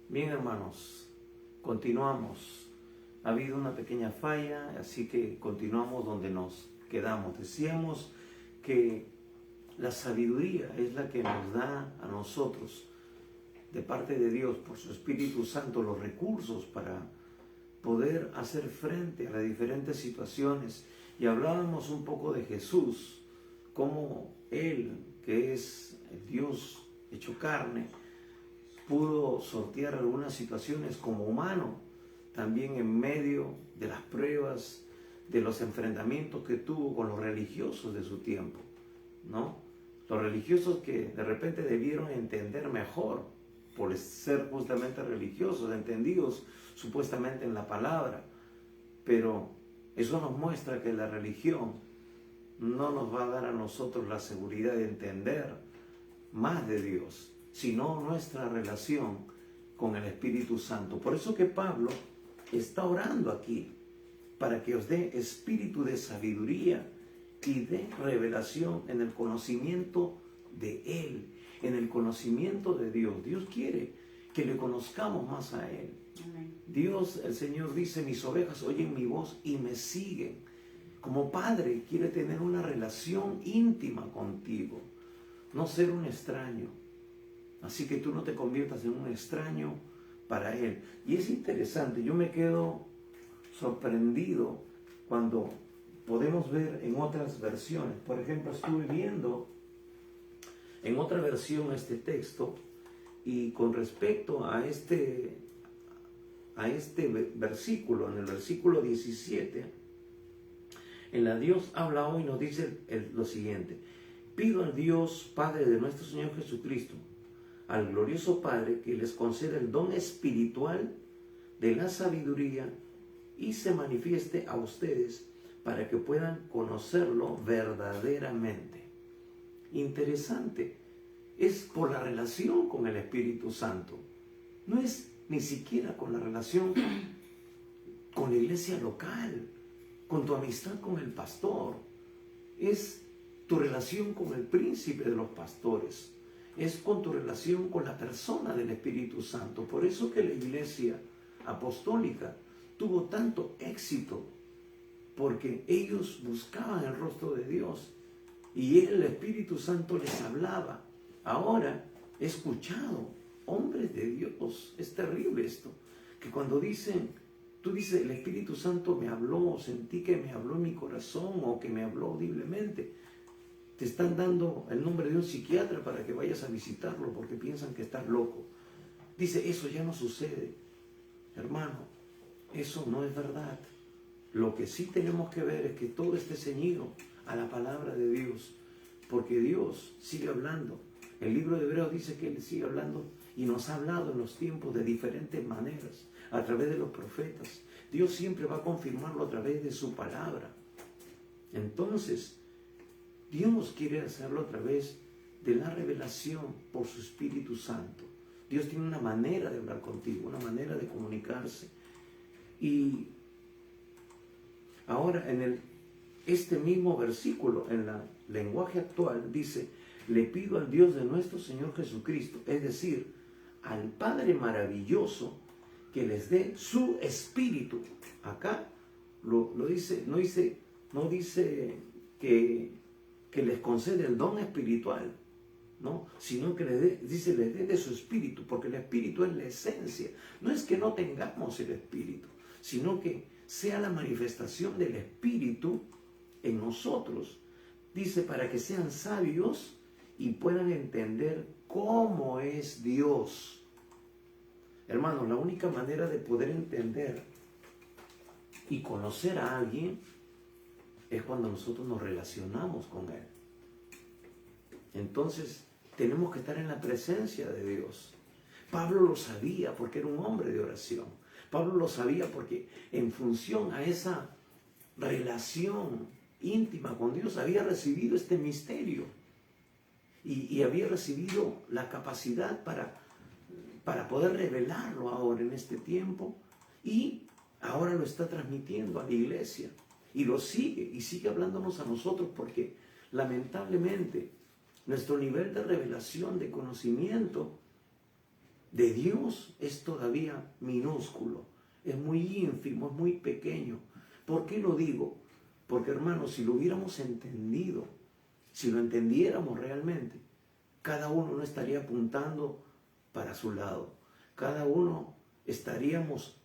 Bien, hermanos, continuamos. Ha habido una pequeña falla, así que continuamos donde nos quedamos. Decíamos que la sabiduría es la que nos da a nosotros, de parte de Dios, por su Espíritu Santo, los recursos para poder hacer frente a las diferentes situaciones. Y hablábamos un poco de Jesús, cómo Él, que es el Dios hecho carne, pudo sortear algunas situaciones como humano, también en medio de las pruebas, de los enfrentamientos que tuvo con los religiosos de su tiempo, ¿no? Los religiosos que de repente debieron entender mejor, por ser justamente religiosos, entendidos supuestamente en la palabra, pero eso nos muestra que la religión no nos va a dar a nosotros la seguridad de entender más de Dios, sino nuestra relación con el Espíritu Santo. Por eso que Pablo está orando aquí, para que os dé espíritu de sabiduría y de revelación en el conocimiento de Él, en el conocimiento de Dios. Dios quiere que le conozcamos más a Él. Amén. Dios, el Señor dice, mis ovejas oyen mi voz y me siguen. Como padre quiere tener una relación íntima contigo, no ser un extraño. Así que tú no te conviertas en un extraño para Él. Y es interesante, yo me quedo sorprendido cuando podemos ver en otras versiones. Por ejemplo, estuve viendo en otra versión este texto, y con respecto a este versículo, en el versículo 17, en la Dios habla hoy, nos dice lo siguiente: pido al Dios Padre de nuestro Señor Jesucristo, al glorioso Padre, que les conceda el don espiritual de la sabiduría y se manifieste a ustedes para que puedan conocerlo verdaderamente. Interesante, es por la relación con el Espíritu Santo. No es ni siquiera con la relación con la iglesia local, con tu amistad con el pastor. Es tu relación con el príncipe de los pastores. Es con tu relación con la persona del Espíritu Santo. Por eso que la iglesia apostólica tuvo tanto éxito, porque ellos buscaban el rostro de Dios y el Espíritu Santo les hablaba. Ahora he escuchado hombres de Dios, es terrible esto, que cuando tú dices, el Espíritu Santo me habló, sentí que me habló en mi corazón o que me habló audiblemente, te están dando el nombre de un psiquiatra para que vayas a visitarlo porque piensan que estás loco. Dice, eso ya no sucede. Hermano, eso no es verdad. Lo que sí tenemos que ver es que todo esté ceñido a la palabra de Dios, porque Dios sigue hablando. El libro de Hebreos dice que Él sigue hablando y nos ha hablado en los tiempos de diferentes maneras, a través de los profetas. Dios siempre va a confirmarlo a través de su palabra. Entonces, Dios quiere hacerlo a través de la revelación por su Espíritu Santo. Dios tiene una manera de hablar contigo, una manera de comunicarse. Y ahora este mismo versículo, en el lenguaje actual, dice, le pido al Dios de nuestro Señor Jesucristo, es decir, al Padre maravilloso, que les dé su espíritu. Acá lo dice, no dice que les concede el don espiritual, ¿no? Sino que les dé de su espíritu, porque el espíritu es la esencia. No es que no tengamos el espíritu, sino que sea la manifestación del espíritu en nosotros. Dice, para que sean sabios y puedan entender cómo es Dios. Hermanos, la única manera de poder entender y conocer a alguien es cuando nosotros nos relacionamos con Él. Entonces, tenemos que estar en la presencia de Dios. Pablo lo sabía porque era un hombre de oración. Pablo lo sabía porque en función a esa relación íntima con Dios había recibido este misterio y había recibido la capacidad para poder revelarlo ahora en este tiempo, y ahora lo está transmitiendo a la iglesia y lo sigue hablándonos a nosotros, porque lamentablemente nuestro nivel de revelación, de conocimiento, de Dios es todavía minúsculo, es muy ínfimo, es muy pequeño. ¿Por qué lo digo? Porque, hermanos, si lo hubiéramos entendido, si lo entendiéramos realmente, cada uno no estaría apuntando para su lado. Cada uno estaríamos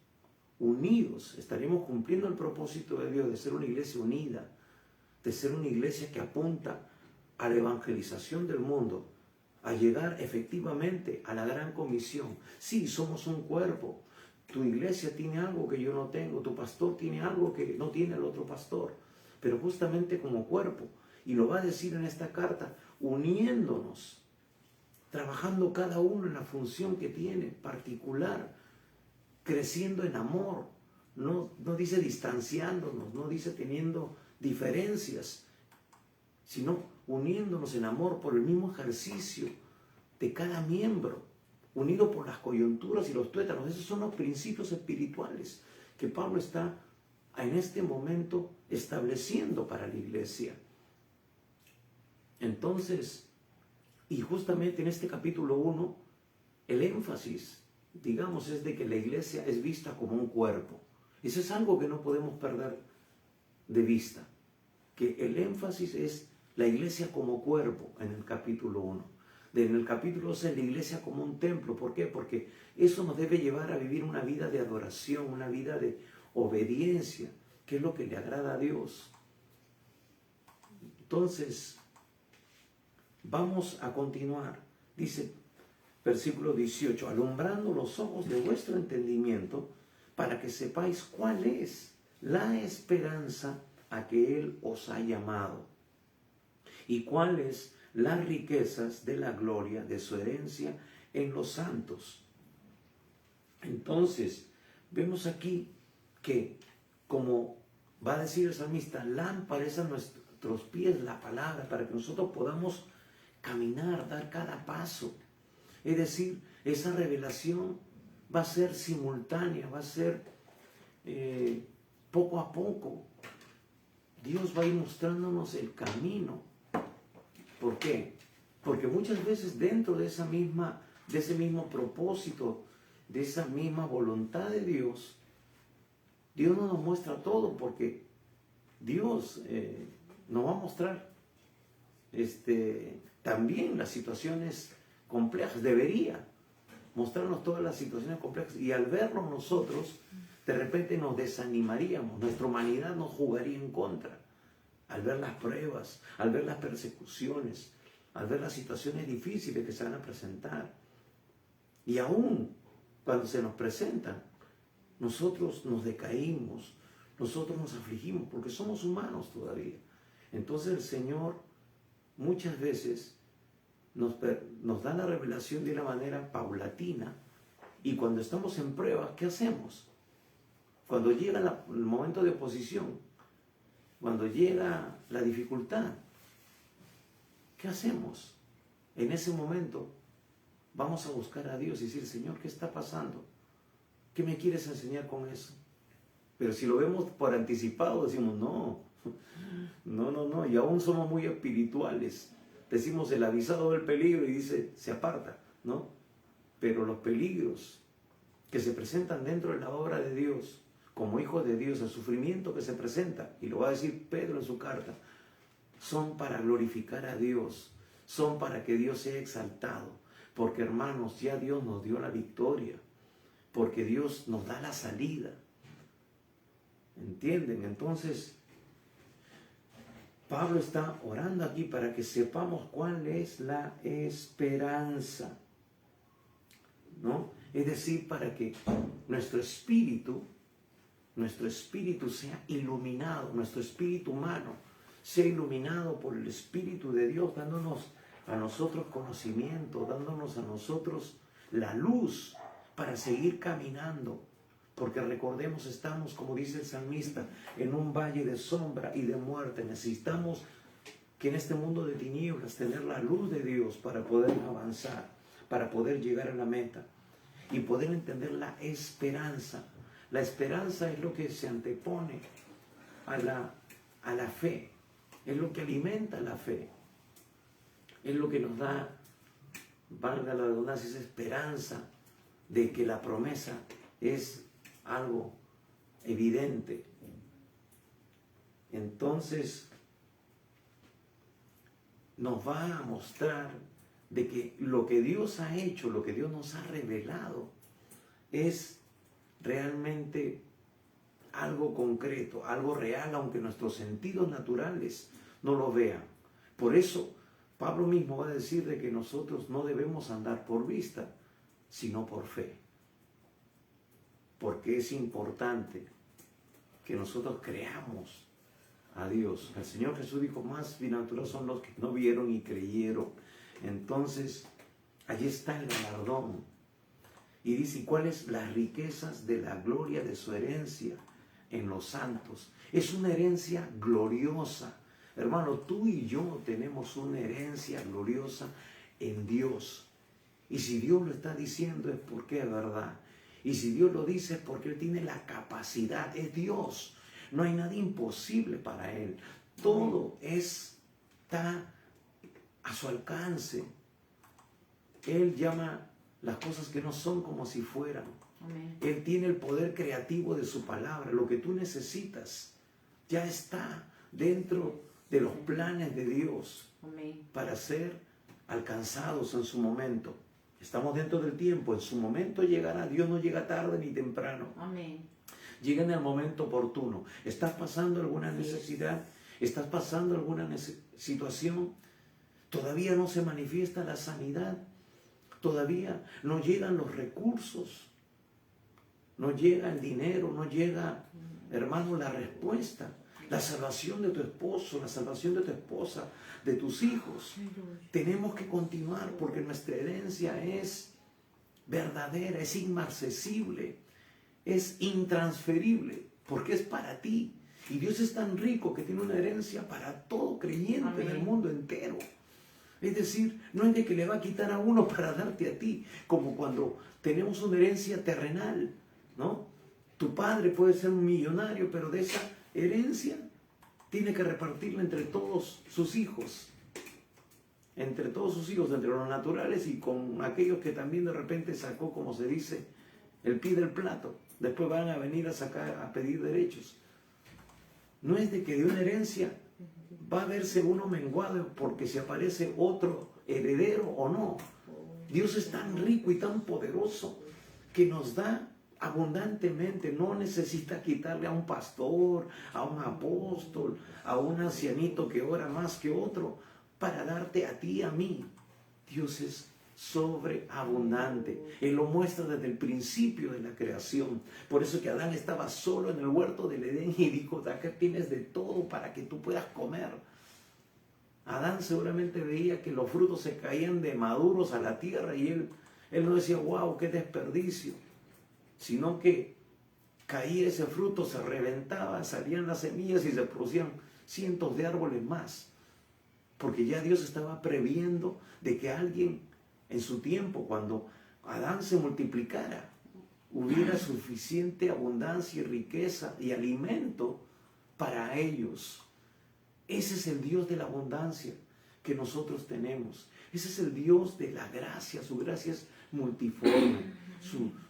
unidos, estaríamos cumpliendo el propósito de Dios de ser una iglesia unida, de ser una iglesia que apunta a la evangelización del mundo, a llegar efectivamente a la gran comisión. Sí, somos un cuerpo. Tu iglesia tiene algo que yo no tengo, tu pastor tiene algo que no tiene el otro pastor, pero justamente como cuerpo, y lo va a decir en esta carta, uniéndonos, trabajando cada uno en la función que tiene particular, creciendo en amor, no dice distanciándonos, no dice teniendo diferencias, sino uniéndonos en amor por el mismo ejercicio de cada miembro, unido por las coyunturas y los tuétanos. Esos son los principios espirituales que Pablo está en este momento estableciendo para la iglesia. Entonces, y justamente en este capítulo 1, el énfasis, digamos, es de que la iglesia es vista como un cuerpo. Eso es algo que no podemos perder de vista, que el énfasis es la iglesia como cuerpo en el capítulo 1. En el capítulo 2 es la iglesia como un templo. ¿Por qué? Porque eso nos debe llevar a vivir una vida de adoración, una vida de obediencia, que es lo que le agrada a Dios. Entonces, vamos a continuar. Dice, versículo 18, alumbrando los ojos de vuestro entendimiento, para que sepáis cuál es la esperanza a que Él os ha llamado, y cuáles las riquezas de la gloria de su herencia en los santos. Entonces, vemos aquí que, como va a decir el salmista, lámpara es a nuestros pies la palabra, para que nosotros podamos caminar, dar cada paso. Es decir, esa revelación va a ser simultánea, va a ser poco a poco. Dios va a ir mostrándonos el camino. ¿Por qué? Porque muchas veces dentro de ese mismo propósito, de esa misma voluntad de Dios, Dios no nos muestra todo, porque Dios nos va a mostrar también las situaciones complejas. Debería mostrarnos todas las situaciones complejas, y al verlo nosotros, de repente nos desanimaríamos, nuestra humanidad nos jugaría en contra. Al ver las pruebas, al ver las persecuciones, al ver las situaciones difíciles que se van a presentar. Y aún cuando se nos presentan, nosotros nos decaímos, nosotros nos afligimos, porque somos humanos todavía. Entonces el Señor muchas veces nos da la revelación de una manera paulatina, y cuando estamos en pruebas, ¿qué hacemos? Cuando llega el momento de oposición, cuando llega la dificultad, ¿qué hacemos? En ese momento vamos a buscar a Dios y decir, Señor, ¿qué está pasando? ¿Qué me quieres enseñar con eso? Pero si lo vemos por anticipado, decimos, no, y aún somos muy espirituales. Decimos el avisado del peligro y dice, se aparta, ¿no? Pero los peligros que se presentan dentro de la obra de Dios, como hijos de Dios, el sufrimiento que se presenta, y lo va a decir Pedro en su carta, son para glorificar a Dios, son para que Dios sea exaltado, porque, hermanos, ya Dios nos dio la victoria, porque Dios nos da la salida. ¿Entienden? Entonces, Pablo está orando aquí para que sepamos cuál es la esperanza, ¿no? Es decir, para que nuestro espíritu sea iluminado, nuestro espíritu humano sea iluminado por el Espíritu de Dios, dándonos a nosotros conocimiento, dándonos a nosotros la luz para seguir caminando. Porque recordemos, estamos, como dice el salmista, en un valle de sombra y de muerte. Necesitamos que en este mundo de tinieblas tener la luz de Dios para poder avanzar, para poder llegar a la meta y poder entender la esperanza. La esperanza es lo que se antepone a la fe, es lo que alimenta la fe, es lo que nos da, valga la redundancia, esa esperanza de que la promesa es algo evidente. Entonces nos va a mostrar de que lo que Dios ha hecho, lo que Dios nos ha revelado, es realmente algo concreto, algo real, aunque nuestros sentidos naturales no lo vean. Por eso Pablo mismo va a decir de que nosotros no debemos andar por vista, sino por fe. Porque es importante que nosotros creamos a Dios. El Señor Jesús dijo, más bienaventurados son los que no vieron y creyeron. Entonces, allí está el galardón. Y dice, ¿y cuáles las riquezas de la gloria de su herencia en los santos? Es una herencia gloriosa. Hermano, tú y yo tenemos una herencia gloriosa en Dios. Y si Dios lo está diciendo es porque es verdad. Y si Dios lo dice es porque Él tiene la capacidad. Es Dios. No hay nada imposible para Él. Todo está a su alcance. Él llama las cosas que no son como si fueran. Amén. Él tiene el poder creativo de su palabra. Lo que tú necesitas ya está dentro de los planes de Dios. Amén. Para ser alcanzados en su momento. Estamos dentro del tiempo. En su momento llegará. Dios no llega tarde ni temprano. Amén. Llega en el momento oportuno. ¿Estás pasando alguna necesidad? ¿Estás pasando alguna situación? ¿Todavía no se manifiesta la sanidad? Todavía no llegan los recursos, no llega el dinero, no llega, hermano, la respuesta, la salvación de tu esposo, la salvación de tu esposa, de tus hijos. Tenemos que continuar porque nuestra herencia es verdadera, es inmarcesible, es intransferible, porque es para ti. Y Dios es tan rico que tiene una herencia para todo creyente. Amén. En el mundo entero. Es decir, no es de que le va a quitar a uno para darte a ti, como cuando tenemos una herencia terrenal, ¿no? Tu padre puede ser un millonario, pero de esa herencia tiene que repartirla entre todos sus hijos. Entre todos sus hijos, entre los naturales y con aquellos que también de repente sacó, como se dice, el pie del plato. Después van a venir a sacar, a pedir derechos. No es de que de una herencia va a verse uno menguado porque si aparece otro heredero o no. Dios es tan rico y tan poderoso que nos da abundantemente. No necesita quitarle a un pastor, a un apóstol, a un ancianito que ora más que otro para darte a ti y a mí. Dios es sobreabundante. Él lo muestra desde el principio de la creación. Por eso que Adán estaba solo en el huerto del Edén y dijo, acá tienes de todo para que tú puedas comer. Adán seguramente veía que los frutos se caían de maduros a la tierra y él no decía, wow, qué desperdicio, sino que caía ese fruto, se reventaba, salían las semillas y se producían cientos de árboles más, porque ya Dios estaba previendo de que alguien en su tiempo, cuando Adán se multiplicara, hubiera suficiente abundancia y riqueza y alimento para ellos. Ese es el Dios de la abundancia que nosotros tenemos. Ese es el Dios de la gracia. Su gracia es multiforme.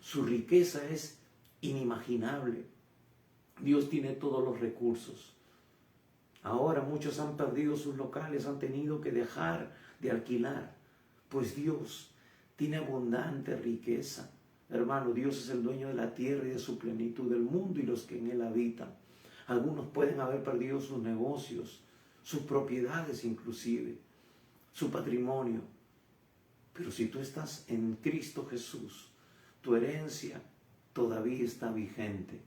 Su riqueza es inimaginable. Dios tiene todos los recursos. Ahora muchos han perdido sus locales, han tenido que dejar de alquilar. Pues Dios tiene abundante riqueza. Hermano, Dios es el dueño de la tierra y de su plenitud, del mundo y los que en él habitan. Algunos pueden haber perdido sus negocios, sus propiedades inclusive, su patrimonio. Pero si tú estás en Cristo Jesús, tu herencia todavía está vigente.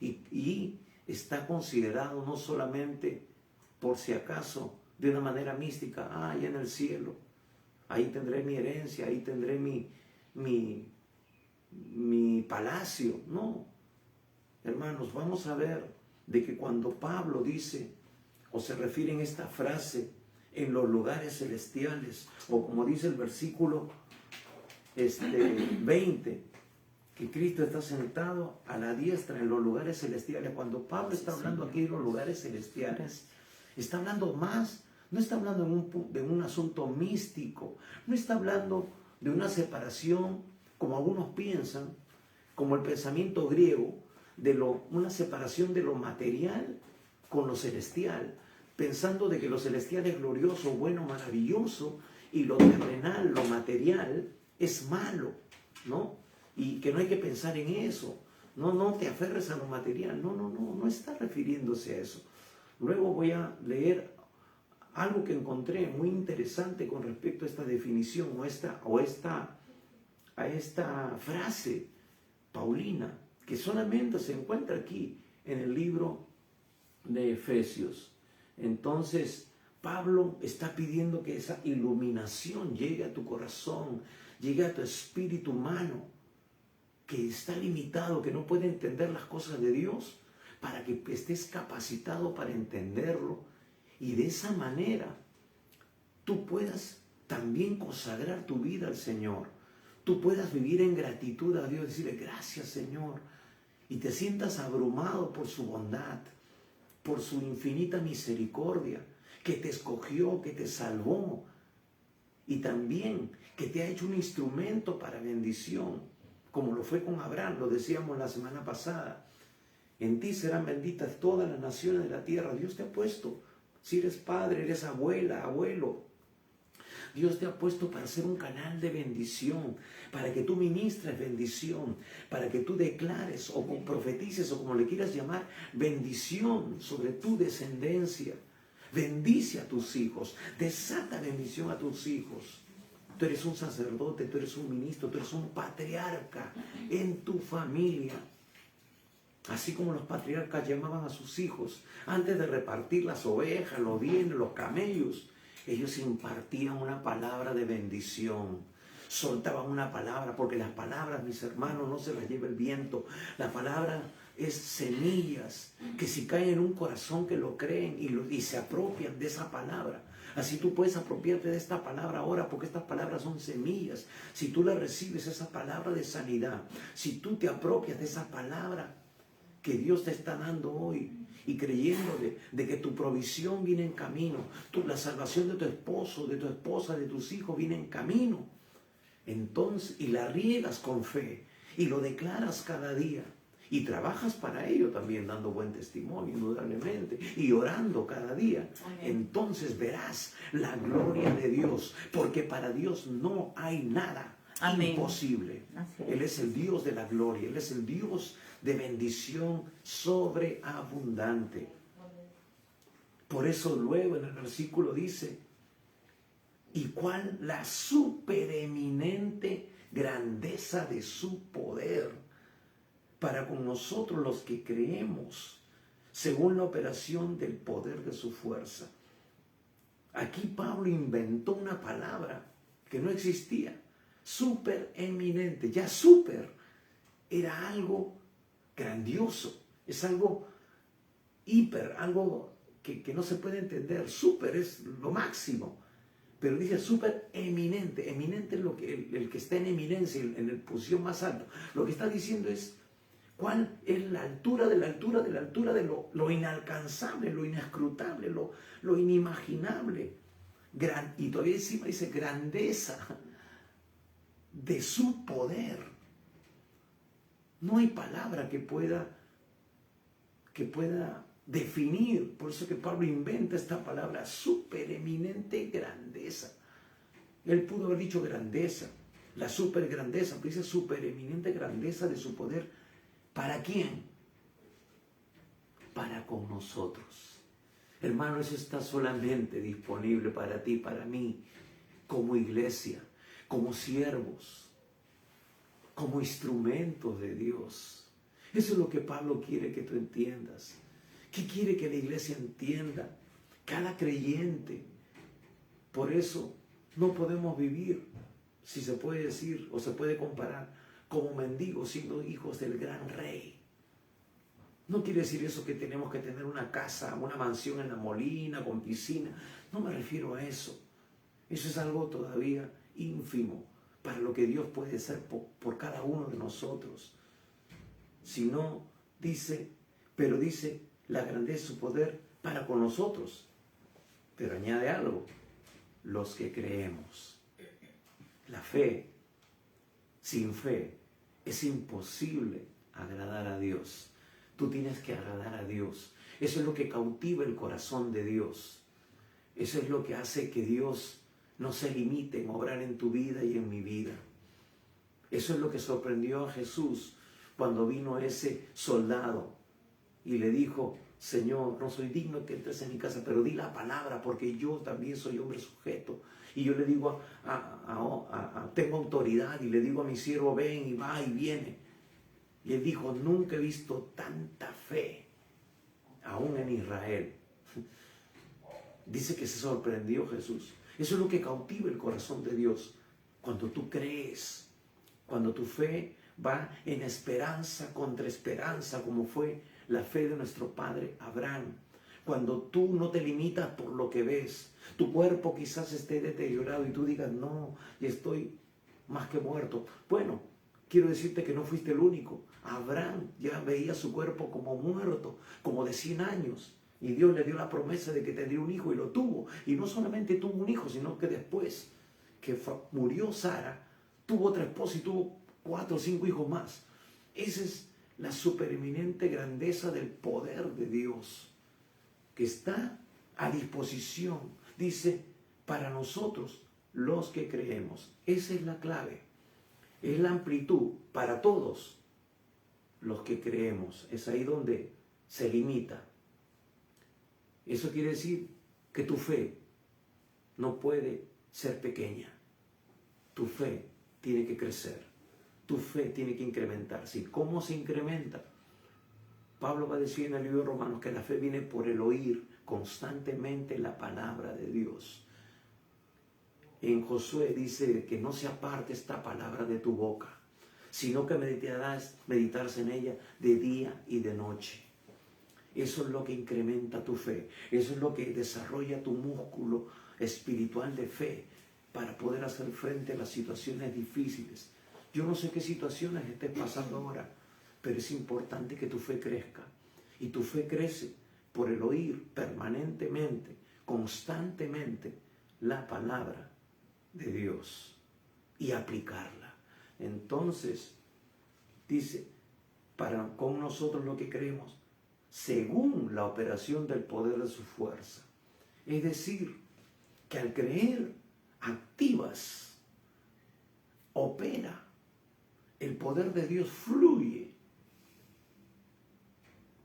Y está considerado no solamente por si acaso de una manera mística, allá en el cielo. Ahí tendré mi herencia, ahí tendré mi palacio. No, hermanos, vamos a ver de que cuando Pablo dice o se refiere en esta frase en los lugares celestiales, o como dice el versículo 20, que Cristo está sentado a la diestra en los lugares celestiales. Cuando Pablo está hablando aquí de los lugares celestiales, está hablando más. No está hablando de un asunto místico, no está hablando de una separación como algunos piensan, como el pensamiento griego, una separación de lo material con lo celestial, pensando de que lo celestial es glorioso, bueno, maravilloso, y lo terrenal, lo material, es malo, ¿no? Y que no hay que pensar en eso. No te aferres a lo material. No está refiriéndose a eso. Luego voy a leer algo que encontré muy interesante con respecto a esta definición a esta frase paulina, que solamente se encuentra aquí en el libro de Efesios. Entonces, Pablo está pidiendo que esa iluminación llegue a tu corazón, llegue a tu espíritu humano, que está limitado, que no puede entender las cosas de Dios, para que estés capacitado para entenderlo. Y de esa manera, tú puedas también consagrar tu vida al Señor. Tú puedas vivir en gratitud a Dios, decirle gracias, Señor. Y te sientas abrumado por su bondad, por su infinita misericordia, que te escogió, que te salvó, y también que te ha hecho un instrumento para bendición, como lo fue con Abraham, lo decíamos la semana pasada. En ti serán benditas todas las naciones de la tierra. Dios te ha puesto, si eres padre, eres abuela, abuelo, Dios te ha puesto para ser un canal de bendición, para que tú ministres bendición, para que tú declares o profetices o como le quieras llamar, bendición sobre tu descendencia. Bendice a tus hijos, desata bendición a tus hijos. Tú eres un sacerdote, tú eres un ministro, tú eres un patriarca en tu familia. Así como los patriarcas llamaban a sus hijos antes de repartir las ovejas, los bienes, los camellos, ellos impartían una palabra de bendición, soltaban una palabra, porque las palabras, mis hermanos, no se las lleva el viento. La palabra es semillas que si caen en un corazón que lo creen y se apropian de esa palabra. Así tú puedes apropiarte de esta palabra ahora, porque estas palabras son semillas. Si tú la recibes, esa palabra de sanidad, si tú te apropias de esa palabra que Dios te está dando hoy, y creyendo de que tu provisión viene en camino, la salvación de tu esposo, de tu esposa, de tus hijos viene en camino, entonces, y la riegas con fe, y lo declaras cada día, y trabajas para ello también, dando buen testimonio, indudablemente, y orando cada día, entonces verás la gloria de Dios, porque para Dios no hay nada imposible. Él es el Dios de la gloria, Él es el Dios de bendición sobreabundante. Por eso luego en el versículo dice, ¿y cuál la supereminente grandeza de su poder para con nosotros los que creemos, según la operación del poder de su fuerza? Aquí Pablo inventó una palabra que no existía, supereminente. Ya super era algo grandioso, es algo hiper, algo que no se puede entender. Super es lo máximo, pero dice super eminente. Eminente es el que está en eminencia, en el posición más alto. Lo que está diciendo es cuál es la altura de la altura de la altura de lo inalcanzable, lo inescrutable, lo inimaginable. Y todavía encima dice grandeza de su poder. No hay palabra que pueda definir. Por eso que Pablo inventa esta palabra, supereminente grandeza. Él pudo haber dicho grandeza, la supergrandeza, pero dice supereminente grandeza de su poder. ¿Para quién? Para con nosotros. Hermano, eso está solamente disponible para ti, para mí, como iglesia, como siervos, como instrumentos de Dios. Eso es lo que Pablo quiere que tú entiendas. ¿Qué quiere que la iglesia entienda? Cada creyente. Por eso no podemos vivir, si se puede decir o se puede comparar, como mendigos siendo hijos del gran rey. No quiere decir eso que tenemos que tener una casa, una mansión en La Molina, con piscina. No me refiero a eso. Eso es algo todavía ínfimo para lo que Dios puede hacer por cada uno de nosotros. Sino, dice la grandeza de su poder para con nosotros. Pero añade algo, los que creemos. La fe Sin fe es imposible agradar a Dios. Tú tienes que agradar a Dios. Eso es lo que cautiva el corazón de Dios. Eso es lo que hace que Dios no se limite en obrar en tu vida y en mi vida. Eso es lo que sorprendió a Jesús cuando vino ese soldado y le dijo: Señor, no soy digno que entres en mi casa, pero di la palabra, porque yo también soy hombre sujeto. Y yo le digo, tengo autoridad, y le digo a mi siervo: ven, y va y viene. Y él dijo: nunca he visto tanta fe, aún en Israel. Dice que se sorprendió Jesús. Eso es lo que cautiva el corazón de Dios. Cuando tú crees, cuando tu fe va en esperanza contra esperanza, como fue la fe de nuestro padre Abraham. Cuando tú no te limitas por lo que ves, tu cuerpo quizás esté deteriorado y tú digas: no, y estoy más que muerto. Bueno, quiero decirte que no fuiste el único. Abraham ya veía su cuerpo como muerto, como de 100 años. Y Dios le dio la promesa de que tendría un hijo, y lo tuvo. Y no solamente tuvo un hijo, sino que después que murió Sara, tuvo otra esposa y tuvo 4 o 5 hijos más. Esa es la supereminente grandeza del poder de Dios, que está a disposición, dice, para nosotros los que creemos. Esa es la clave. Es la amplitud para todos los que creemos. Es ahí donde se limita. Eso quiere decir que tu fe no puede ser pequeña. Tu fe tiene que crecer. Tu fe tiene que incrementarse. ¿Y cómo se incrementa? Pablo va a decir en el libro de Romanos que la fe viene por el oír constantemente la palabra de Dios. En Josué dice que no se aparte esta palabra de tu boca, sino que meditarás en ella de día y de noche. Eso es lo que incrementa tu fe. Eso es lo que desarrolla tu músculo espiritual de fe para poder hacer frente a las situaciones difíciles. Yo no sé qué situaciones estés pasando ahora, pero es importante que tu fe crezca. Y tu fe crece por el oír permanentemente, constantemente, la palabra de Dios y aplicarla. Entonces, dice, con nosotros lo que creemos, según la operación del poder de su fuerza. Es decir, que al creer activas, opera, el poder de Dios fluye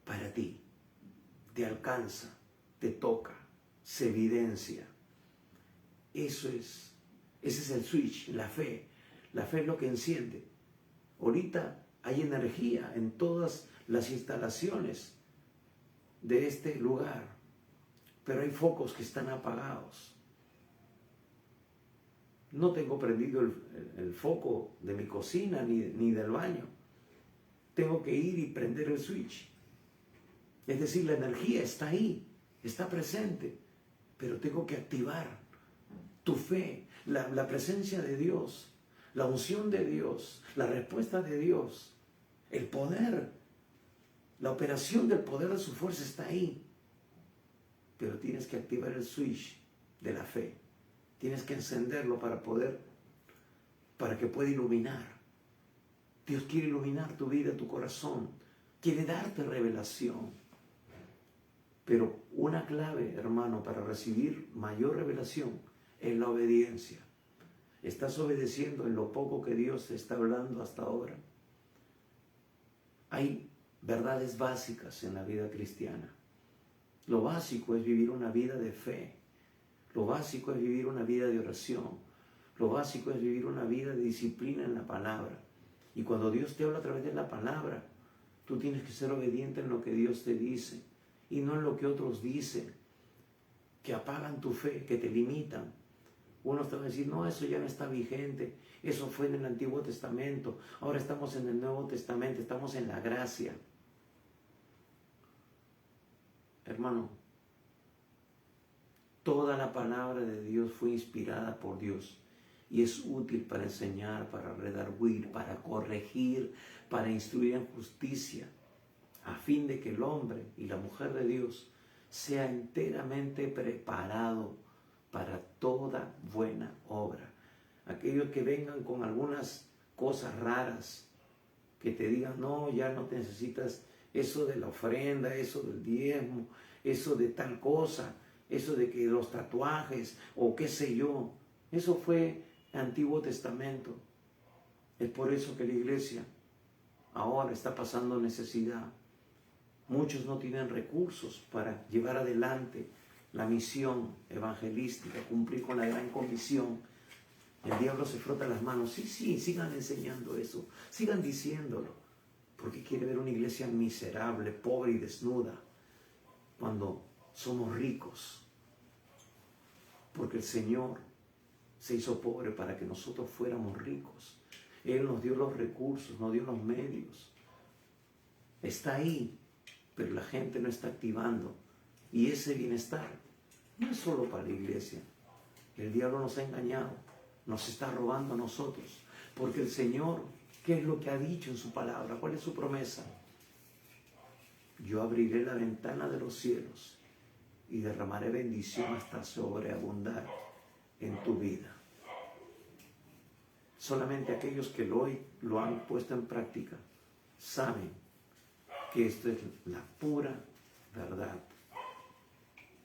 para ti, te alcanza, te toca, se evidencia. Ese es el switch, la fe. La fe es lo que enciende. Ahorita hay energía en todas las instalaciones de este lugar, pero hay focos que están apagados. No tengo prendido el foco de mi cocina ni del baño. Tengo que ir y prender el switch. Es decir, la energía está ahí, está presente, pero tengo que activar tu fe, la presencia de Dios, la unción de Dios, la respuesta de Dios, el poder, la operación del poder de su fuerza está ahí. Pero tienes que activar el switch de la fe. Tienes que encenderlo para que pueda iluminar. Dios quiere iluminar tu vida, tu corazón. Quiere darte revelación. Pero una clave, hermano, para recibir mayor revelación es la obediencia. ¿Estás obedeciendo en lo poco que Dios te está hablando hasta ahora? Hay verdades básicas en la vida cristiana. Lo básico es vivir una vida de fe. Lo básico es vivir una vida de oración. Lo básico es vivir una vida de disciplina en la palabra. Y cuando Dios te habla a través de la palabra, tú tienes que ser obediente en lo que Dios te dice y no en lo que otros dicen, que apagan tu fe, que te limitan. Unos te van a decir: no, eso ya no está vigente, eso fue en el Antiguo Testamento, ahora estamos en el Nuevo Testamento, estamos en la gracia. Hermano, toda la palabra de Dios fue inspirada por Dios y es útil para enseñar, para redarguir, para corregir, para instruir en justicia, a fin de que el hombre y la mujer de Dios sea enteramente preparado para toda buena obra. Aquellos que vengan con algunas cosas raras, que te digan, no, ya no te necesitas eso de la ofrenda, eso del diezmo, eso de tal cosa, eso de que los tatuajes o qué sé yo. Eso fue Antiguo Testamento. Es por eso que la iglesia ahora está pasando necesidad. Muchos no tienen recursos para llevar adelante la misión evangelística, cumplir con la gran comisión. El diablo se frota las manos. Sí, sigan enseñando eso, sigan diciéndolo, porque quiere ver una iglesia miserable, pobre y desnuda, cuando somos ricos. Porque el Señor se hizo pobre para que nosotros fuéramos ricos. Él nos dio los recursos, nos dio los medios. Está ahí, pero la gente no está activando. Y ese bienestar no es solo para la iglesia. El diablo nos ha engañado, nos está robando a nosotros. Porque el Señor, ¿qué es lo que ha dicho en su palabra? ¿Cuál es su promesa? Yo abriré la ventana de los cielos y derramaré bendición hasta sobreabundar en tu vida. Solamente aquellos que hoy lo han puesto en práctica saben que esto es la pura verdad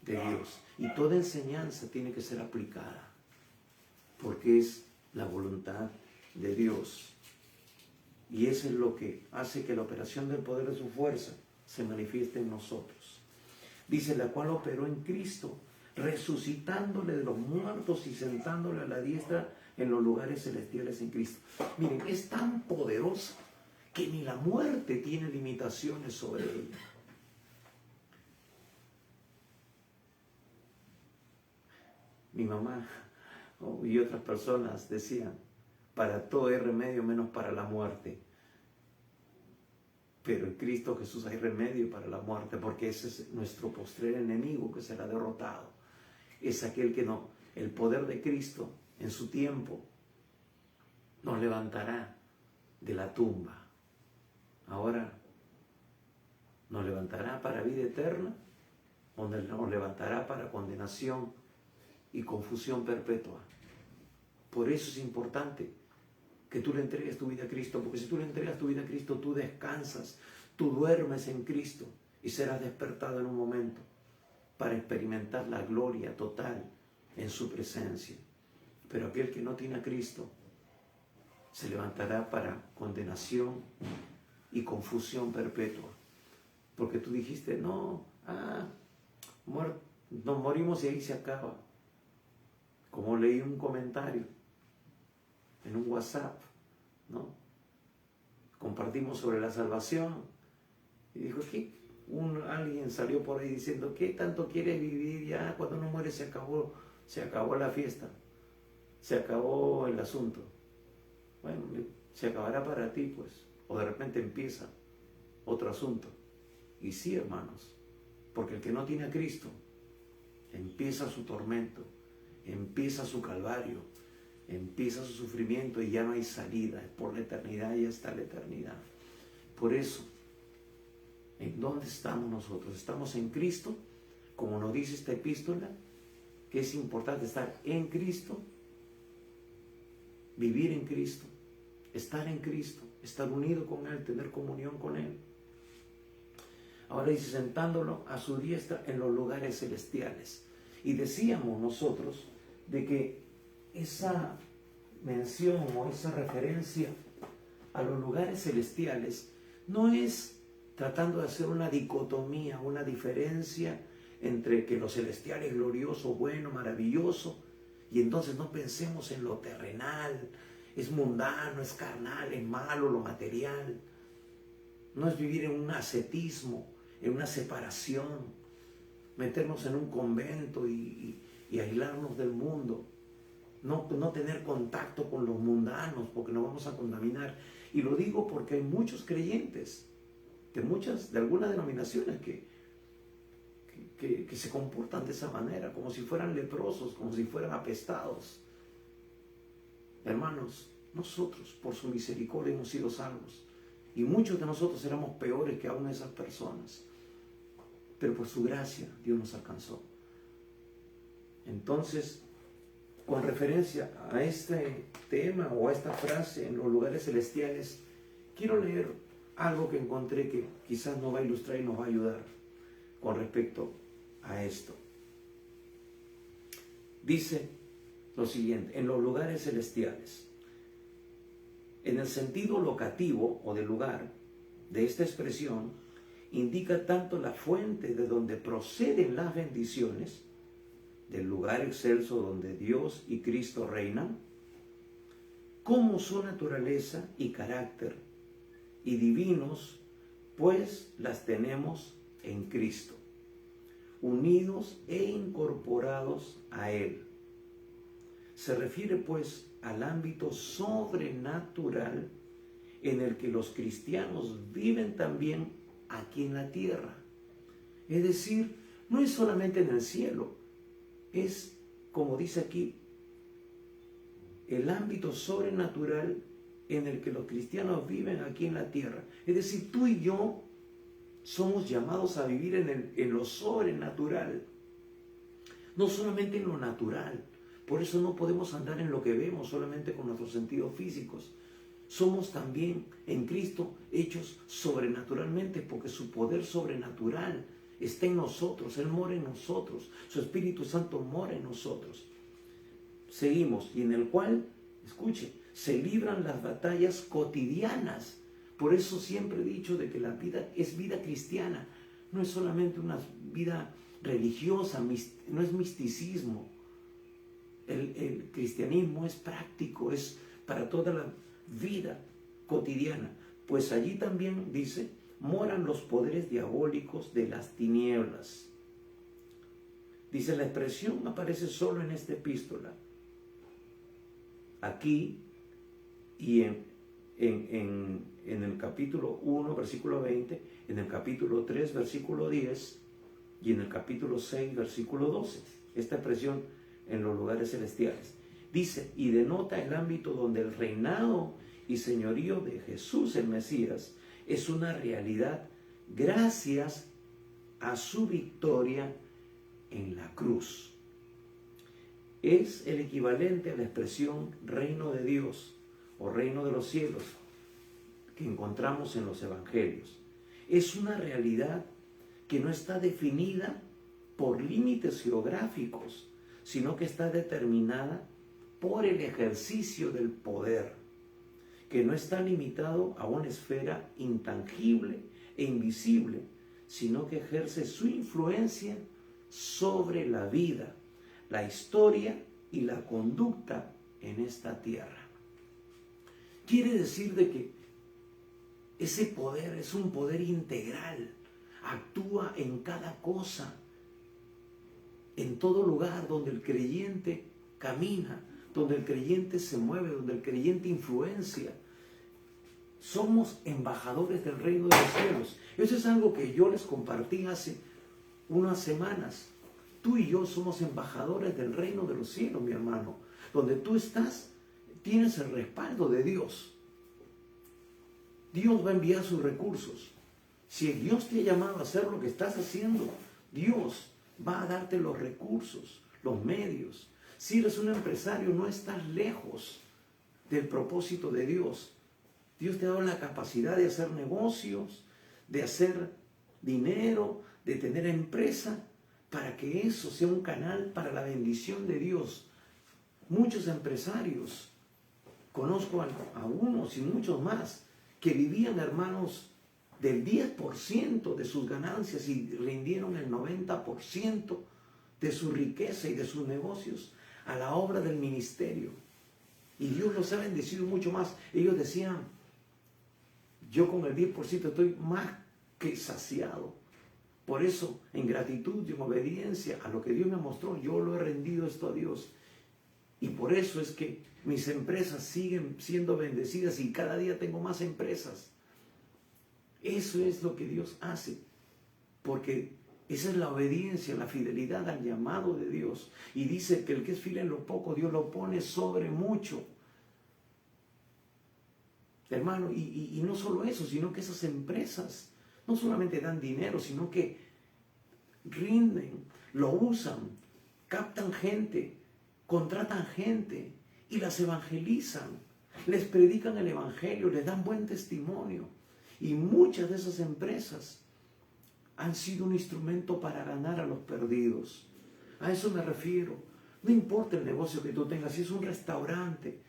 de Dios. Y toda enseñanza tiene que ser aplicada, porque es la voluntad de Dios. Y eso es lo que hace que la operación del poder de su fuerza se manifieste en nosotros. Dice, la cual operó en Cristo, resucitándole de los muertos y sentándole a la diestra en los lugares celestiales en Cristo. Miren, es tan poderosa que ni la muerte tiene limitaciones sobre ella. Mi mamá y otras personas decían, para todo hay remedio menos para la muerte. Pero en Cristo Jesús hay remedio para la muerte, porque ese es nuestro postrer enemigo que será derrotado. Es aquel que no, el poder de Cristo en su tiempo nos levantará de la tumba. Ahora nos levantará para vida eterna o nos levantará para condenación y confusión perpetua. Por eso es importante que tú le entregues tu vida a Cristo, porque si tú le entregas tu vida a Cristo, tú descansas, tú duermes en Cristo y serás despertado en un momento para experimentar la gloria total en su presencia. Pero aquel que no tiene a Cristo se levantará para condenación y confusión perpetua, porque tú dijiste, no, nos morimos y ahí se acaba. Como leí un comentario en un WhatsApp, ¿no? Compartimos sobre la salvación y dijo que alguien salió por ahí diciendo, ¿qué tanto quieres vivir? Ya cuando uno muere se acabó la fiesta, se acabó el asunto. Bueno, se acabará para ti, pues, o de repente empieza otro asunto. Y sí, hermanos, porque el que no tiene a Cristo empieza su tormento, empieza su calvario, empieza su sufrimiento y ya no hay salida, es por la eternidad y hasta la eternidad. Por eso, ¿en dónde estamos nosotros? Estamos en Cristo, como nos dice esta epístola, que es importante estar en Cristo, vivir en Cristo, estar en Cristo, estar unido con Él, tener comunión con Él. Ahora dice, sentándolo a su diestra en los lugares celestiales. Y decíamos nosotros de que esa mención o esa referencia a los lugares celestiales no es tratando de hacer una dicotomía, una diferencia entre que lo celestial es glorioso, bueno, maravilloso, y entonces no pensemos en lo terrenal, es mundano, es carnal, es malo, lo material. No es vivir en un ascetismo, en una separación, meternos en un convento y aislarnos del mundo. No tener contacto con los mundanos porque nos vamos a contaminar. Y lo digo porque hay muchos creyentes de algunas denominaciones que se comportan de esa manera, como si fueran leprosos, como si fueran apestados. Hermanos, nosotros por su misericordia hemos sido salvos. Y muchos de nosotros éramos peores que aún esas personas. Pero por su gracia Dios nos alcanzó. Entonces, con referencia a este tema o a esta frase en los lugares celestiales, quiero leer algo que encontré que quizás nos va a ilustrar y nos va a ayudar con respecto a esto. Dice lo siguiente: en los lugares celestiales. En el sentido locativo o del lugar de esta expresión, indica tanto la fuente de donde proceden las bendiciones, del lugar excelso donde Dios y Cristo reinan, como su naturaleza y carácter, y divinos, pues las tenemos en Cristo, unidos e incorporados a Él. Se refiere pues al ámbito sobrenatural en el que los cristianos viven también aquí en la tierra. Es decir, no es solamente en el cielo, es, como dice aquí, el ámbito sobrenatural en el que los cristianos viven aquí en la tierra. Es decir, tú y yo somos llamados a vivir en lo sobrenatural, no solamente en lo natural. Por eso no podemos andar en lo que vemos solamente con nuestros sentidos físicos. Somos también en Cristo hechos sobrenaturalmente, porque su poder sobrenatural está en nosotros. Él mora en nosotros. Su Espíritu Santo mora en nosotros. Seguimos, y en el cual, escuche, se libran las batallas cotidianas. Por eso siempre he dicho de que la vida es vida cristiana. No es solamente una vida religiosa, no es misticismo. El cristianismo es práctico, es para toda la vida cotidiana. Pues allí también, dice, moran los poderes diabólicos de las tinieblas. Dice, la expresión aparece solo en esta epístola. Aquí y en el capítulo 1, versículo 20, en el capítulo 3, versículo 10 y en el capítulo 6, versículo 12. Esta expresión en los lugares celestiales. Dice, y denota el ámbito donde el reinado y señorío de Jesús el Mesías es una realidad gracias a su victoria en la cruz. Es el equivalente a la expresión reino de Dios o reino de los cielos que encontramos en los evangelios. Es una realidad que no está definida por límites geográficos, sino que está determinada por el ejercicio del poder, que no está limitado a una esfera intangible e invisible, sino que ejerce su influencia sobre la vida, la historia y la conducta en esta tierra. Quiere decir de que ese poder es un poder integral, actúa en cada cosa, en todo lugar donde el creyente camina, donde el creyente se mueve, donde el creyente influencia. Somos embajadores del reino de los cielos. Eso es algo que yo les compartí hace unas semanas. Tú y yo somos embajadores del reino de los cielos, mi hermano. Donde tú estás, tienes el respaldo de Dios. Dios va a enviar sus recursos. Si Dios te ha llamado a hacer lo que estás haciendo, Dios va a darte los recursos, los medios. Si eres un empresario, no estás lejos del propósito de Dios. Dios te ha dado la capacidad de hacer negocios, de hacer dinero, de tener empresa, para que eso sea un canal para la bendición de Dios. Muchos empresarios, conozco a unos y muchos más, que vivían, hermanos, del 10% de sus ganancias y rindieron el 90% de su riqueza y de sus negocios a la obra del ministerio. Y Dios los ha bendecido mucho más. Ellos decían, yo con el 10% estoy más que saciado. Por eso, en gratitud y en obediencia a lo que Dios me mostró, yo lo he rendido esto a Dios. Y por eso es que mis empresas siguen siendo bendecidas y cada día tengo más empresas. Eso es lo que Dios hace, porque esa es la obediencia, la fidelidad al llamado de Dios. Y dice que el que es fiel en lo poco, Dios lo pone sobre mucho. Hermano, y no solo eso, sino que esas empresas no solamente dan dinero, sino que rinden, lo usan, captan gente contratan gente y las evangelizan, les predican el evangelio, les dan buen testimonio. Y muchas de esas empresas han sido un instrumento para ganar a los perdidos. A eso me refiero. No importa el negocio que tú tengas, si es un restaurante,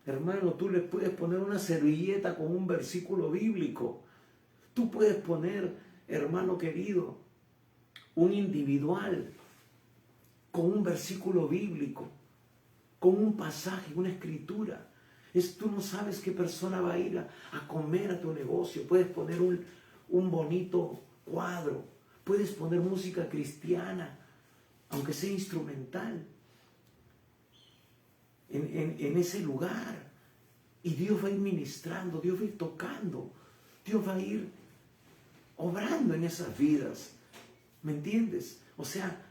hermano, tú le puedes poner una servilleta con un versículo bíblico. Tú puedes poner, hermano querido, un individual con un versículo bíblico, con un pasaje, una escritura. Tú no sabes qué persona va a ir a comer a tu negocio. Puedes poner un bonito cuadro, puedes poner música cristiana, aunque sea instrumental, en ese lugar. Y Dios va a ir ministrando, Dios va a ir tocando, Dios va a ir obrando en esas vidas. ¿Me entiendes? O sea,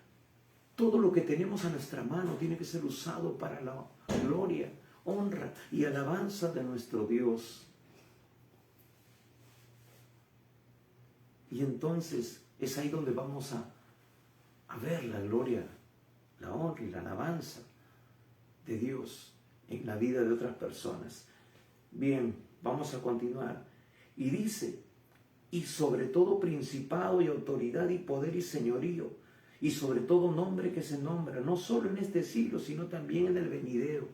todo lo que tenemos a nuestra mano tiene que ser usado para la gloria, honra y alabanza de nuestro Dios. Y entonces es ahí donde vamos a ver la gloria, la honra y la alabanza de Dios en la vida de otras personas. Bien, vamos a continuar. Y dice, y sobre todo principado y autoridad y poder y señorío, y sobre todo nombre que se nombra, no solo en este siglo, sino también en el venidero.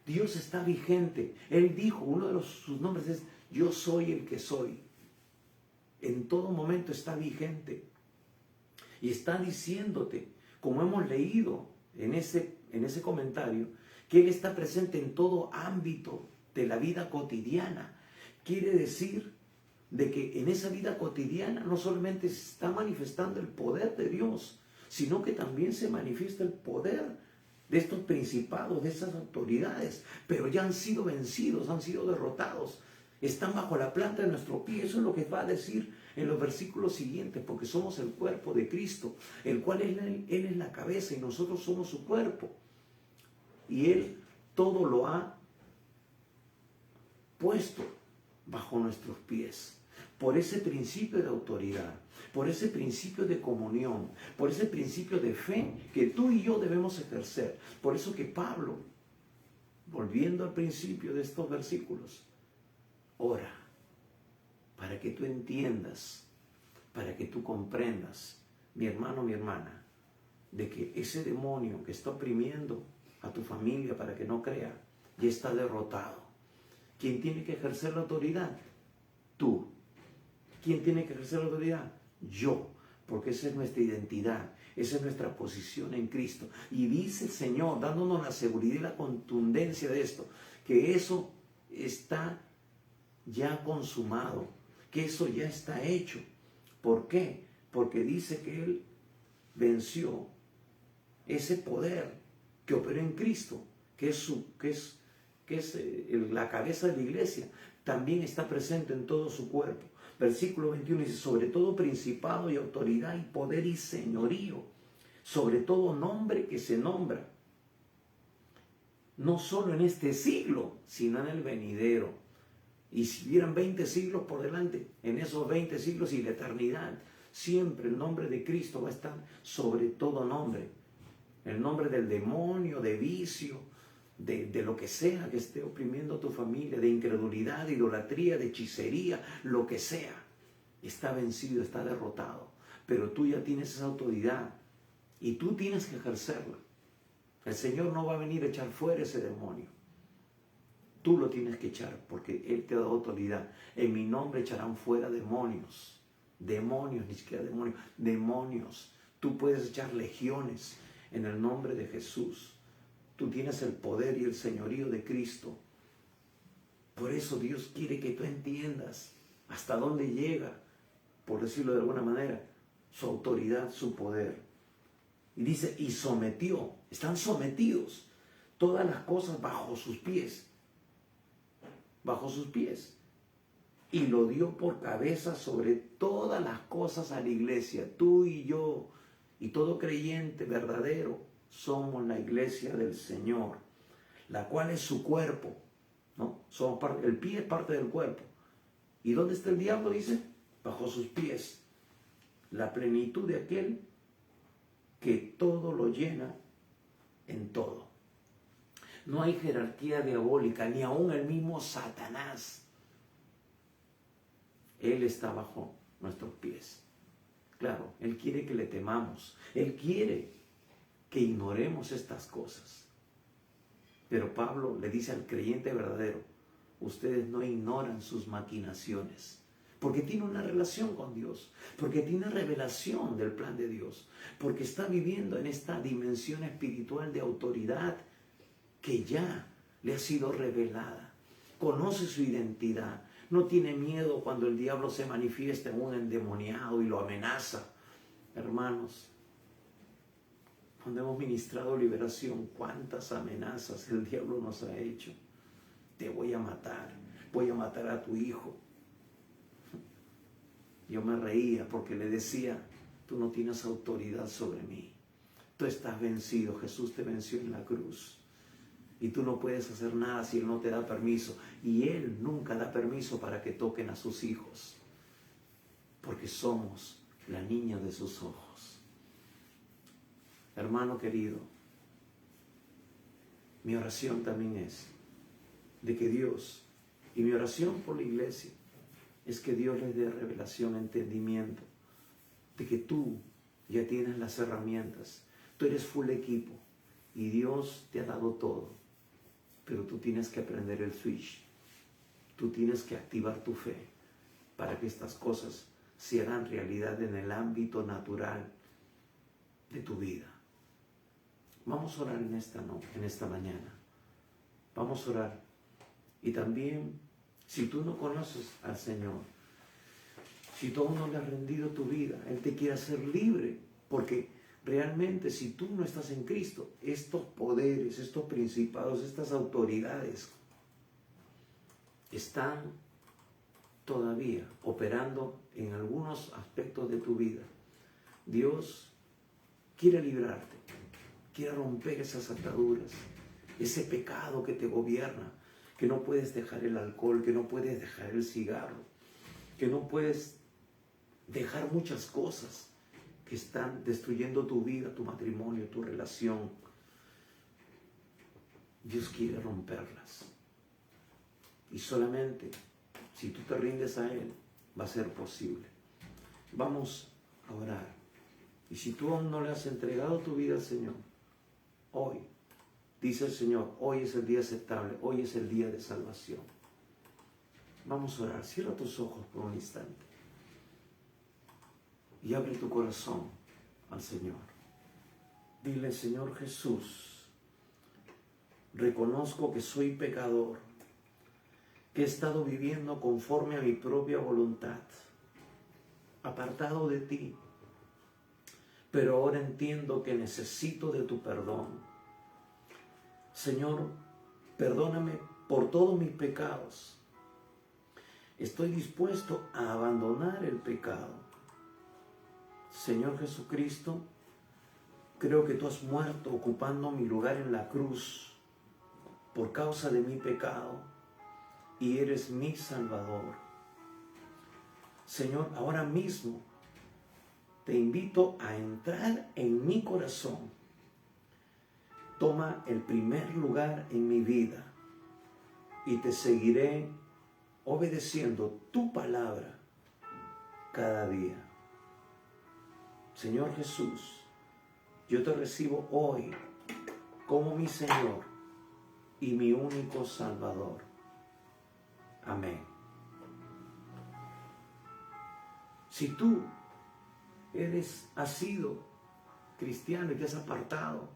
Dios está vigente. Él dijo, uno de sus nombres es, yo soy el que soy. En todo momento está vigente. Y está diciéndote, como hemos leído en ese comentario, que Él está presente en todo ámbito de la vida cotidiana. Quiere decir de que en esa vida cotidiana no solamente se está manifestando el poder de Dios, sino que también se manifiesta el poder de estos principados, de esas autoridades, pero ya han sido vencidos, han sido derrotados, están bajo la planta de nuestro pie. Eso es lo que va a decir en los versículos siguientes, porque somos el cuerpo de Cristo, el cual Él es la cabeza y nosotros somos su cuerpo. Y Él todo lo ha puesto bajo nuestros pies, por ese principio de autoridad, por ese principio de comunión, por ese principio de fe que tú y yo debemos ejercer. Por eso que Pablo, volviendo al principio de estos versículos, ora para que tú entiendas, para que tú comprendas, mi hermano, mi hermana, de que ese demonio que está oprimiendo a tu familia para que no crea, ya está derrotado. ¿Quién tiene que ejercer la autoridad? Tú. ¿Quién tiene que ejercer la autoridad? Yo, porque esa es nuestra identidad, esa es nuestra posición en Cristo. Y dice el Señor, dándonos la seguridad y la contundencia de esto, que eso está ya consumado, que eso ya está hecho. ¿Por qué? Porque dice que Él venció ese poder que operó en Cristo, que es la cabeza de la iglesia, también está presente en todo su cuerpo. Versículo 21 dice, sobre todo principado y autoridad y poder y señorío, sobre todo nombre que se nombra, no solo en este siglo, sino en el venidero. Y si hubieran 20 siglos por delante, en esos 20 siglos y la eternidad, siempre el nombre de Cristo va a estar sobre todo nombre. El nombre del demonio, de vicio, de lo que sea que esté oprimiendo a tu familia, de incredulidad, de idolatría, de hechicería, lo que sea, está vencido, está derrotado. Pero tú ya tienes esa autoridad y tú tienes que ejercerla. El Señor no va a venir a echar fuera ese demonio. Tú lo tienes que echar porque Él te da autoridad. En mi nombre echarán fuera demonios. Demonios, ni siquiera demonios. Demonios. Tú puedes echar legiones en el nombre de Jesús. Tú tienes el poder y el señorío de Cristo. Por eso Dios quiere que tú entiendas hasta dónde llega, por decirlo de alguna manera, su autoridad, su poder. Y dice, y sometió, están sometidos todas las cosas bajo sus pies. Bajo sus pies. Y lo dio por cabeza sobre todas las cosas a la iglesia. Tú y yo y todo creyente verdadero somos la iglesia del Señor, la cual es su cuerpo, ¿no? El pie es parte del cuerpo. ¿Y dónde está el diablo? Dice, bajo sus pies. La plenitud de aquel que todo lo llena en todo. No hay jerarquía diabólica, ni aún el mismo Satanás. Él está bajo nuestros pies. Claro, Él quiere que le temamos. Él quiere que ignoremos estas cosas. Pero Pablo le dice al creyente verdadero, ustedes no ignoran sus maquinaciones, porque tiene una relación con Dios, porque tiene revelación del plan de Dios, porque está viviendo en esta dimensión espiritual de autoridad que ya le ha sido revelada. Conoce su identidad. No tiene miedo cuando el diablo se manifiesta en un endemoniado y lo amenaza. Hermanos, cuando hemos ministrado liberación, cuántas amenazas el diablo nos ha hecho. Te voy a matar a tu hijo. Yo me reía porque le decía, tú no tienes autoridad sobre mí. Tú estás vencido, Jesús te venció en la cruz. Y tú no puedes hacer nada si Él no te da permiso. Y Él nunca da permiso para que toquen a sus hijos. Porque somos la niña de sus ojos. Hermano querido, mi oración también es de que Dios, y mi oración por la iglesia, es que Dios les dé revelación, entendimiento, de que tú ya tienes las herramientas. Tú eres full equipo y Dios te ha dado todo. Pero tú tienes que aprender el switch. Tú tienes que activar tu fe para que estas cosas se hagan realidad en el ámbito natural de tu vida. Vamos a orar en esta mañana. Vamos a orar. Y también, si tú no conoces al Señor, si tú aún no le has rendido tu vida, Él te quiere hacer libre, porque realmente, si tú no estás en Cristo, estos poderes, estos principados, estas autoridades están todavía operando en algunos aspectos de tu vida. Dios quiere librarte, quiere romper esas ataduras, ese pecado que te gobierna, que no puedes dejar el alcohol, que no puedes dejar el cigarro, que no puedes dejar muchas cosas que están destruyendo tu vida, tu matrimonio, tu relación. Dios quiere romperlas. Y solamente si tú te rindes a Él, va a ser posible. Vamos a orar. Y si tú aún no le has entregado tu vida al Señor, hoy, dice el Señor, hoy es el día aceptable, hoy es el día de salvación. Vamos a orar. Cierra tus ojos por un instante. Y abre tu corazón al Señor. Dile, Señor Jesús, reconozco que soy pecador, que he estado viviendo conforme a mi propia voluntad, apartado de ti, pero ahora entiendo que necesito de tu perdón. Señor, perdóname por todos mis pecados. Estoy dispuesto a abandonar el pecado. Señor Jesucristo, creo que tú has muerto ocupando mi lugar en la cruz por causa de mi pecado y eres mi Salvador. Señor, ahora mismo te invito a entrar en mi corazón. Toma el primer lugar en mi vida y te seguiré obedeciendo tu palabra cada día. Señor Jesús, yo te recibo hoy como mi Señor y mi único Salvador. Amén. Si tú has sido cristiano y te has apartado,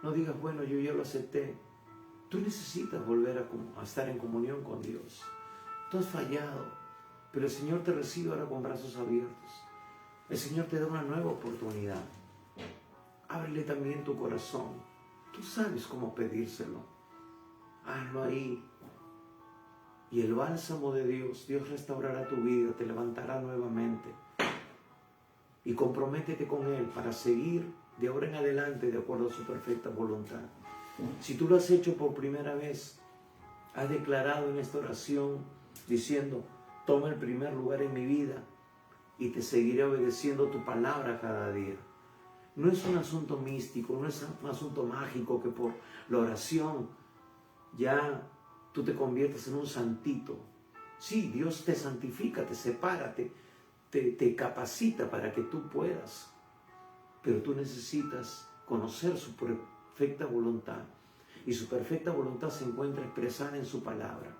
no digas, bueno, yo ya lo acepté. Tú necesitas volver a estar en comunión con Dios. Tú has fallado. Pero el Señor te recibe ahora con brazos abiertos. El Señor te da una nueva oportunidad. Ábrele también tu corazón. Tú sabes cómo pedírselo. Hazlo ahí. Y el bálsamo de Dios, Dios restaurará tu vida, te levantará nuevamente. Y comprométete con Él para seguir de ahora en adelante de acuerdo a su perfecta voluntad. Si tú lo has hecho por primera vez, has declarado en esta oración diciendo, toma el primer lugar en mi vida y te seguiré obedeciendo tu palabra cada día. No es un asunto místico, no es un asunto mágico que por la oración ya tú te conviertes en un santito. Sí, Dios te santifica, te separa, te capacita para que tú puedas. Pero tú necesitas conocer su perfecta voluntad. Y su perfecta voluntad se encuentra expresada en su palabra.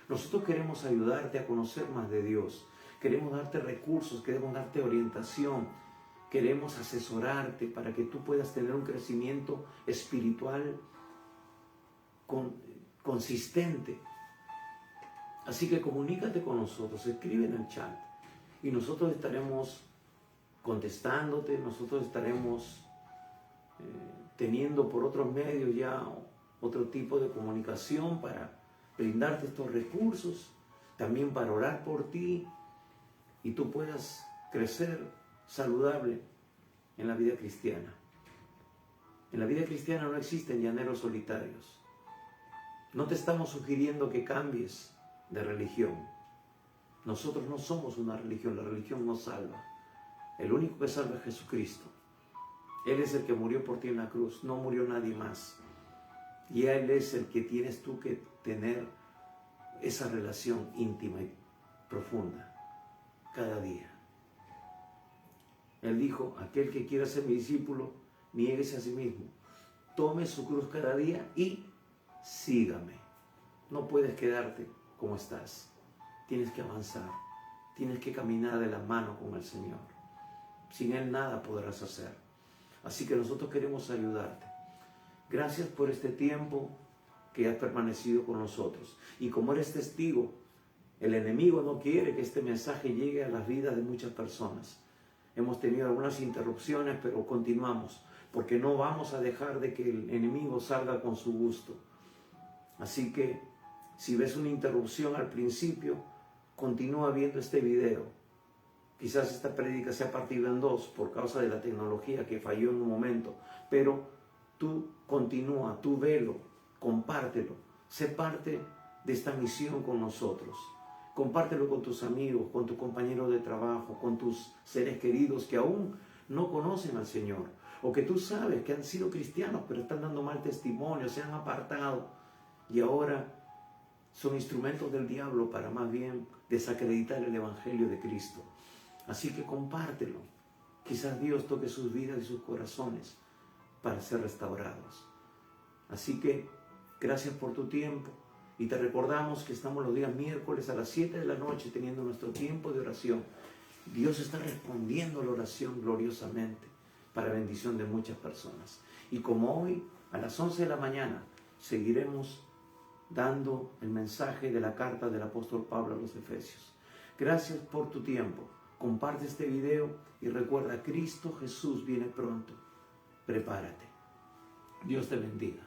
Nosotros queremos ayudarte a conocer más de Dios. Queremos darte recursos, queremos darte orientación. Queremos asesorarte para que tú puedas tener un crecimiento espiritual consistente. Así que comunícate con nosotros, escribe en el chat y nosotros estaremos contestándote, nosotros estaremos teniendo por otros medios ya otro tipo de comunicación para brindarte estos recursos, también para orar por ti y tú puedas crecer saludable en la vida cristiana. En la vida cristiana no existen llaneros solitarios. No te estamos sugiriendo que cambies de religión. Nosotros no somos una religión, la religión nos salva. El único que salva es Jesucristo. Él es el que murió por ti en la cruz, no murió nadie más. Y Él es el que tienes tú que tener esa relación íntima y profunda cada día. Él dijo, aquel que quiera ser mi discípulo, niéguese a sí mismo, tome su cruz cada día y sígame. No puedes quedarte como estás. Tienes que avanzar. Tienes que caminar de la mano con el Señor. Sin Él nada podrás hacer. Así que nosotros queremos ayudarte. Gracias por este tiempo que has permanecido con nosotros. Y como eres testigo, el enemigo no quiere que este mensaje llegue a las vidas de muchas personas. Hemos tenido algunas interrupciones, pero continuamos, porque no vamos a dejar de que el enemigo salga con su gusto. Así que, si ves una interrupción al principio, continúa viendo este video. Quizás esta prédica sea partida en dos por causa de la tecnología que falló en un momento, pero tú continúa, tú velo, compártelo, sé parte de esta misión con nosotros. Compártelo con tus amigos, con tus compañeros de trabajo, con tus seres queridos que aún no conocen al Señor, o que tú sabes que han sido cristianos pero están dando mal testimonio, se han apartado y ahora son instrumentos del diablo para más bien desacreditar el Evangelio de Cristo. Así que compártelo. Quizás Dios toque sus vidas y sus corazones para ser restaurados. Así que gracias por tu tiempo y te recordamos que estamos los días miércoles a las 7 de la noche teniendo nuestro tiempo de oración. Dios está respondiendo a la oración gloriosamente para bendición de muchas personas. Y como hoy a las 11 de la mañana seguiremos dando el mensaje de la carta del apóstol Pablo a los Efesios. Gracias por tu tiempo. Comparte este video y recuerda, Cristo Jesús viene pronto. Prepárate. Dios te bendiga.